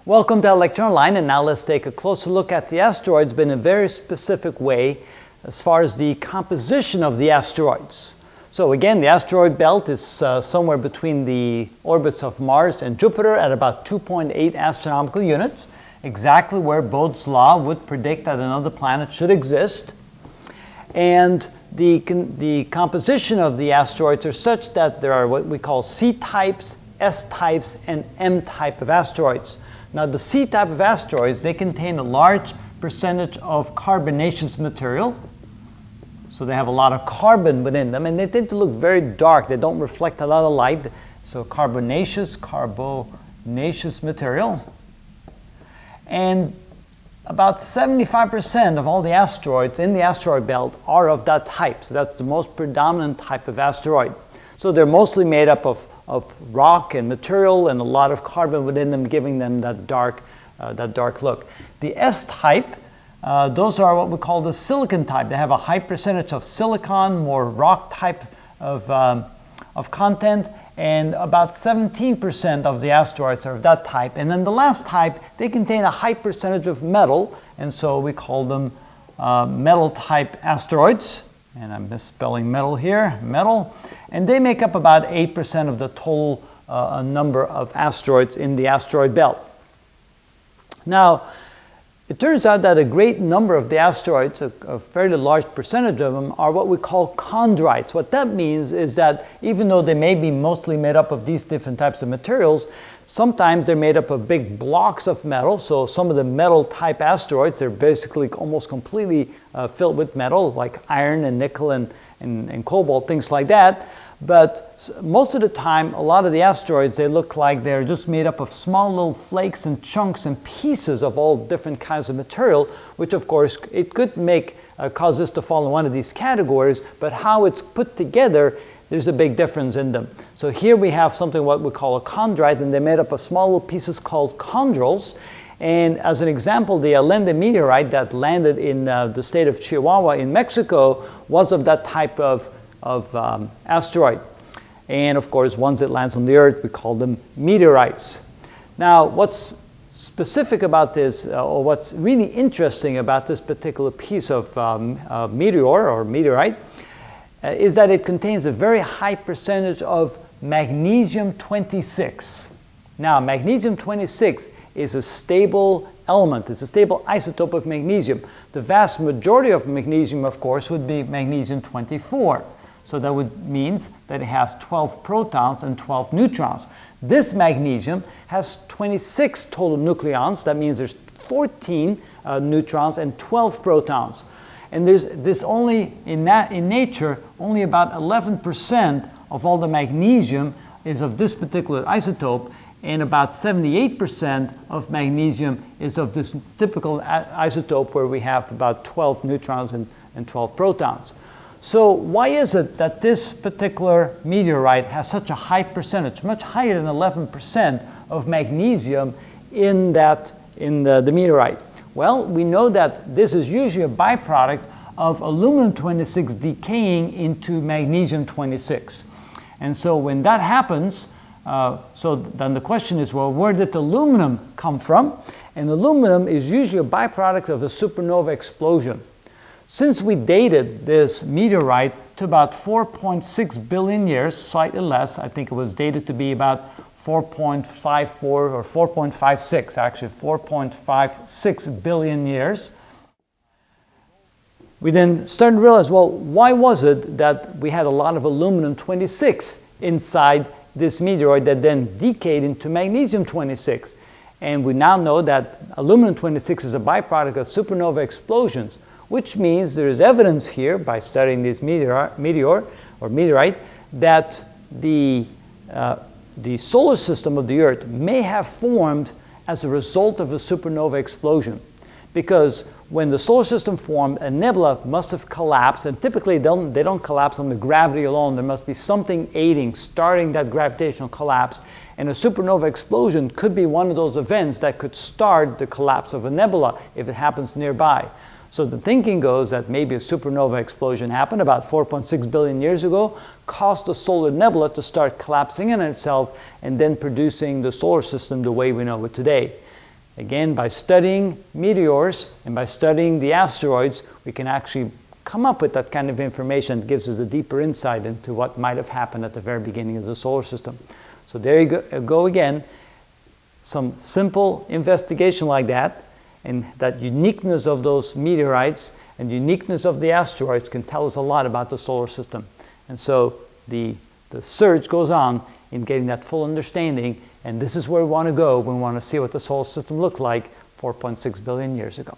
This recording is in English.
Welcome to Lecture Online, and now let's take a closer look at the asteroids, but in a very specific way as far as the composition of the asteroids. So again, the asteroid belt is somewhere between the orbits of Mars and Jupiter at about 2.8 astronomical units, exactly where Bode's law would predict that another planet should exist. And the composition of the asteroids are such that there are what we call C-types, S-types, and M-type of asteroids. Now, the C-type of asteroids, they contain a large percentage of carbonaceous material. So they have a lot of carbon within them, and they tend to look very dark. They don't reflect a lot of light. So carbonaceous material. And about 75% of all the asteroids in the asteroid belt are of that type. So that's the most predominant type of asteroid. So they're mostly made up of rock and material and a lot of carbon within them, giving them that dark look. The S-type, those are what we call the silicon type. They have a high percentage of silicon, more rock type of content, and about 17% of the asteroids are of that type. And then the last type, they contain a high percentage of metal, and so we call them metal type asteroids. And I'm misspelling metal here, metal. And they make up about 8% of the total number of asteroids in the asteroid belt. Now, it turns out that a great number of the asteroids, a fairly large percentage of them, are what we call chondrites. What that means is that even though they may be mostly made up of these different types of materials, sometimes they're made up of big blocks of metal. So some of the metal type asteroids, they're basically almost completely filled with metal, like iron and nickel and cobalt, things like that. But most of the time, a lot of the asteroids, they look like they're just made up of small little flakes and chunks and pieces of all different kinds of material, which of course, it could cause this to fall in one of these categories, but how it's put together, there's a big difference in them. So here we have something what we call a chondrite, and they're made up of small little pieces called chondrules. And as an example, the Allende meteorite that landed in the state of Chihuahua in Mexico was of that type of asteroid. And of course, once it lands on the Earth, we call them meteorites. Now, what's specific about this, or what's really interesting about this particular piece of meteor or meteorite, is that it contains a very high percentage of magnesium-26. Now, magnesium-26 is a stable element. It's a stable isotope of magnesium. The vast majority of magnesium, of course, would be magnesium-24. So that means that it has 12 protons and 12 neutrons. This magnesium has 26 total nucleons. That means there's 14 neutrons and 12 protons. And there's this only, in nature, only about 11% of all the magnesium is of this particular isotope, and about 78% of magnesium is of this typical isotope where we have about 12 neutrons and 12 protons. So why is it that this particular meteorite has such a high percentage, much higher than 11% of magnesium in the meteorite? Well, we know that this is usually a byproduct of aluminum-26 decaying into magnesium-26. And so when that happens, so then the question is, well, where did the aluminum come from? And aluminum is usually a byproduct of a supernova explosion. Since we dated this meteorite to about 4.6 billion years, slightly less, I think it was dated to be about 4.54 or 4.56, actually 4.56 billion years, we then started to realize, well, why was it that we had a lot of aluminum-26 inside this meteoroid that then decayed into magnesium-26? And we now know that aluminum-26 is a byproduct of supernova explosions, which means there is evidence here, by studying this meteorite, that the solar system of the Earth may have formed as a result of a supernova explosion. Because when the solar system formed, a nebula must have collapsed, and typically they don't collapse on the gravity alone. There must be something starting that gravitational collapse, and a supernova explosion could be one of those events that could start the collapse of a nebula if it happens nearby. So the thinking goes that maybe a supernova explosion happened about 4.6 billion years ago, caused the solar nebula to start collapsing in itself, and then producing the solar system the way we know it today. Again, by studying meteors and by studying the asteroids, we can actually come up with that kind of information that gives us a deeper insight into what might have happened at the very beginning of the solar system. So there you go again, some simple investigation like that, and that uniqueness of those meteorites and uniqueness of the asteroids can tell us a lot about the solar system. And so the search goes on in getting that full understanding, and this is where we want to go when we want to see what the solar system looked like 4.6 billion years ago.